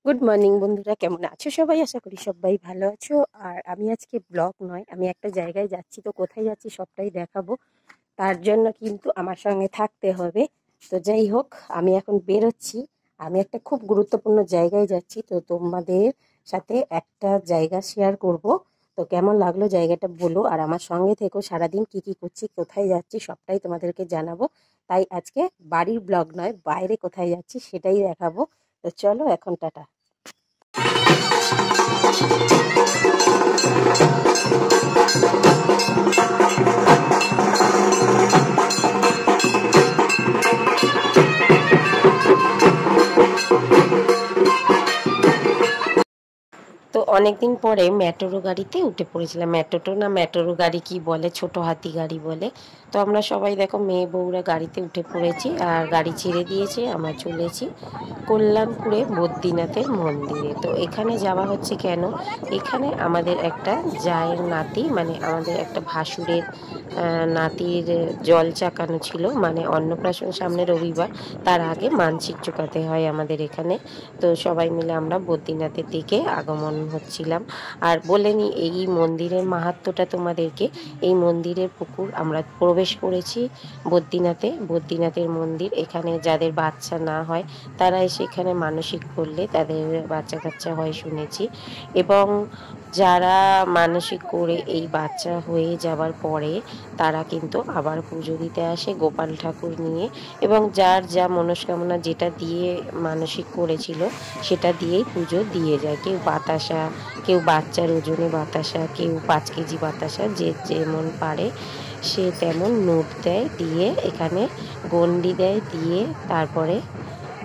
Good morning বন্ধুরা, কেমন আছো সবাই? আশা করি সবাই ভালো আছো। আর আমি আজকে ব্লগ নয়, আমি একটা জায়গায় যাচ্ছি। তো কোথায় যাচ্ছি সবটাই দেখাবো। তার জন্য কিন্তু আমার সঙ্গে থাকতে হবে। তো যাই হোক, আমি এখন বেরোচ্ছি। আমি একটা খুব গুরুত্বপূর্ণ জায়গায় যাচ্ছি। তো তোমাদের সাথে একটা জায়গা শেয়ার করব। তো কেমন লাগলো জায়গাটা বলো, আর আমার সঙ্গে থেকো। সারাদিন কি কি করছি, কোথায় যাচ্ছি সবটাই তোমাদেরকে জানাবো। তাই আজকে বাড়ির ব্লগ নয়, বাইরে কোথায় যাচ্ছি সেটাই দেখাবো। তো চলো এখন টাটা। তো অনেকদিন পরে ম্যাটোরো গাড়িতে উঠে পড়েছিলাম। ম্যাটোটো না ম্যাটোরো গাড়ি কি বলে, ছোট হাতি গাড়ি বলে। তো আমরা সবাই দেখো মেয়ে বউরা গাড়িতে উঠে পড়েছি, আর গাড়ি ছেড়ে দিয়েছে। আমরা চলেছি কল্যাণপুরে বদ্রীনাথের মন্দিরে। তো এখানে যাওয়া হচ্ছে কেন? এখানে আমাদের একটা জায়ের নাতি, মানে আমাদের একটা ভাসুরের নাতির জল চাকানো ছিল, মানে অন্নপ্রাশন সামনে রবিবার, তার আগে মানসিক চুকাতে হয় আমাদের এখানে। তো সবাই মিলে আমরা বদ্রীনাথের দিকে আগমন হচ্ছিলাম। আর বলে নি এই মন্দিরের মাহাত্ম্যটা তোমাদেরকে। এই মন্দিরের পুকুর আমরা প্রবেশ করেছি বদ্রীনাথের মন্দির। এখানে যাদের বাচ্চা না হয় তারা এসে এখানে মানসিক করলে তাদের বাচ্চা কাচ্চা হয় শুনেছি। এবং যারা মানসিক করে এই বাচ্চা হয়ে যাওয়ার পরে তারা কিন্তু আবার পুজো দিতে আসে গোপাল ঠাকুর নিয়ে। এবং যার যা মনস্কামনা যেটা দিয়ে মানসিক করেছিল সেটা দিয়েই পুজো দিয়ে যায়। কেউ বাতাসা, কেউ বাচ্চার ওজনে বাতাসা, কেউ 5 কেজি বাতাসা, যে যেমন পারে সে তেমন নোট দেয়, দিয়ে এখানে গণ্ডি দেয়, দিয়ে তারপরে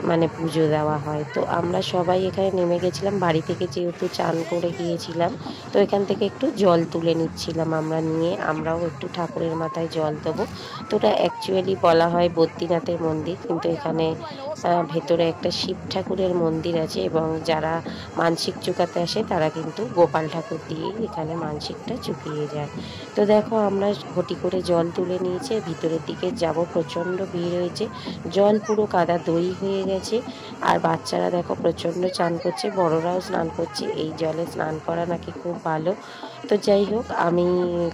মানে পুজো দেওয়া হয়। তো আমরা সবাই এখানে নেমে গেছিলাম, বাড়ি থেকে যেহেতু চান করে গিয়েছিলাম। তো এখান থেকে একটু জল তুলে নিচ্ছিলাম আমরা, নিয়ে আমরাও একটু ঠাকুরের মাথায় জল দেবো। তো ওটা অ্যাকচুয়ালি বলা হয় বদ্রীনাথের মন্দির, কিন্তু এখানে ভেতরে একটা শিব ঠাকুরের মন্দির আছে। এবং যারা মানসিক চুকাতে আসে তারা কিন্তু গোপাল ঠাকুর দিয়ে এখানে মানসিকটা চুকিয়ে যায়। তো দেখো আমরা ঘটি করে জল তুলে নিয়েছে, ভিতরের দিকে যাব, প্রচণ্ড ভিড় হয়েছে, জল পুরো কাদা দই হয়ে গেছে। আর বাচ্চারা দেখো প্রচণ্ড চান করছে, বড়রাও স্নান করছে। এই জলে স্নান করা নাকি খুব ভালো। তো যাই হোক, আমি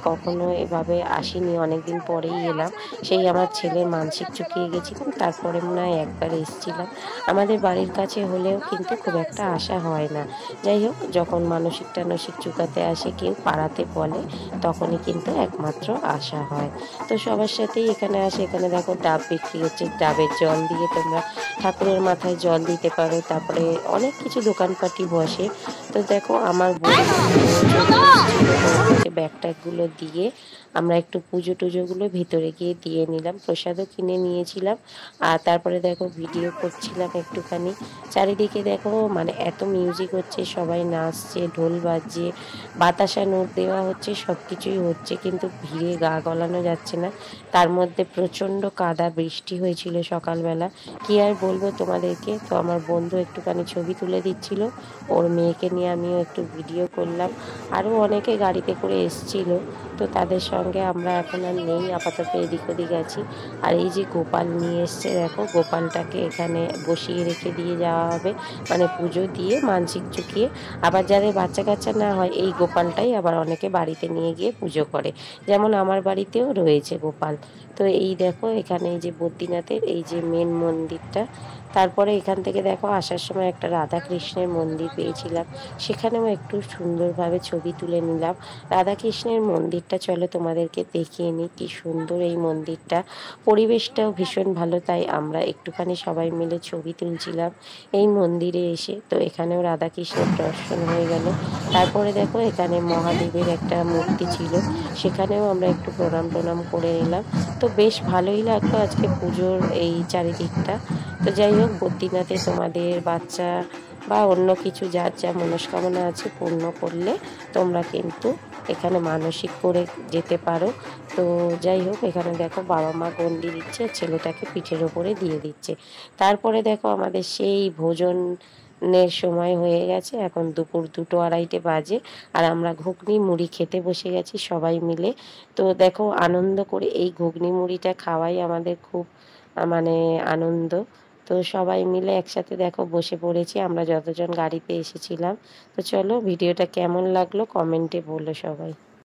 কখনো এভাবে আসিনি, অনেকদিন পরেই এলাম। সেই আমার ছেলের মানসিক চুকিয়ে গেছিলাম, তারপরে মনে হয় একবার এসেছিলাম। আমাদের বাড়ির কাছে হলেও কিন্তু খুব একটা আসা হয় না। যাই হোক, যখন মানসিক টানসিক চুকাতে আসে কেউ পাড়াতে বলে, তখনই কিন্তু একমাত্র আসা হয়। তো সবার সাথেই এখানে আসে। এখানে দেখো ডাব বিক্রি হচ্ছে, ডাবের জল দিয়ে তোমরা ঠাকুরের মাথায় জল দিতে পারো। তারপরে অনেক কিছু দোকানপাটি বসে। তো দেখো আমার বোন চলে এসেছিল, ওর কাছে ব্যাগ ট্যাগগুলো দিয়ে আমরা একটু পুজো টুজোগুলো ভিতরে গিয়ে দিয়ে নিলাম, প্রসাদও কিনে নিয়েছিলাম। আর তারপরে দেখো ভিডিও করছিলাম একটুখানি। চারিদিকে দেখো মানে এত মিউজিক হচ্ছে, সবাই নাচছে, ঢোল বাজছে, বাতাসা নোট দেওয়া হচ্ছে, সব কিছুই হচ্ছে, কিন্তু ভিড়ে গা গলানো যাচ্ছে না। তার মধ্যে প্রচণ্ড কাদা, বৃষ্টি হয়েছিল সকালবেলা। কি আর বলবো তোমাদেরকে। তো আমার বন্ধু একটুখানি ছবি তুলে দিচ্ছিল, ওর মেয়েকে নিয়ে আমিও একটু ভিডিও করলাম। আরও অনেকে গাড়িতে করে এসছিল। তো তাদের সঙ্গে আমরা এখন আর নেই, আপাতত এদিক ওদিক আছি। আর এই যে গোপাল নিয়ে এসছে, দেখো গোপালটাকে এখানে বসিয়ে রেখে দিয়ে যাওয়া হবে, মানে পুজো দিয়ে মানসিক চুকিয়ে। আবার যাদের বাচ্চা কাচ্চা না হয় এই গোপালটাই আবার অনেকে বাড়িতে নিয়ে গিয়ে পুজো করে, যেমন আমার বাড়িতেও রয়েছে গোপাল। তো এই দেখো এখানে এই যে বদ্রীনাথের এই যে মেন মন্দিরটা। তারপরে এখান থেকে দেখো আসার সময় একটা রাধা কৃষ্ণের মন্দির পেয়েছিলাম, সেখানেও একটু সুন্দরভাবে ছবি তুলে নিলাম। রাধা কৃষ্ণের মন্দিরটা চলো তোমাদেরকে দেখিয়ে নিই, কি সুন্দর এই মন্দিরটা। পরিবেশটাও ভীষণ ভালো, তাই আমরা একটুখানি সবাই মিলে ছবি তুলছিলাম এই মন্দিরে এসে। তো এখানেও রাধা কৃষ্ণের দর্শন হয়ে গেল। তারপরে দেখো এখানে মহাদেবের একটা মূর্তি ছিল, সেখানেও আমরা একটু প্রণাম টনাম করে নিলাম। তো বেশ ভালোই লাগলো আজকে পুজোর এই চারিদিকটা। তো যাই হোক, বদ্রীনাথে তোমাদের বাচ্চা বা অন্য কিছু যার যা মনস্কামনা আছে পূর্ণ করলে তোমরা কিন্তু এখানে মানসিক করে যেতে পারো। তো যাই হোক, এখানে দেখো বাবা মা গণ্ডি দিচ্ছে, ছেলেটাকে পিঠের ওপরে দিয়ে দিচ্ছে। তারপরে দেখো আমাদের সেই ভোজনের সময় হয়ে গেছে, এখন দুপুর 2-2:30 বাজে। আর আমরা ঘুগনি মুড়ি খেতে বসে গেছি সবাই মিলে। তো দেখো আনন্দ করে এই ঘুগনি মুড়িটা খাওয়াই আমাদের খুব মানে আনন্দ। তো সবাই মিলে একসাথে দেখো বসে পড়েছি আমরা যতজন গাড়িতে এসেছিলাম। তো চলো ভিডিওটা কেমন লাগলো কমেন্টে বলো সবাই।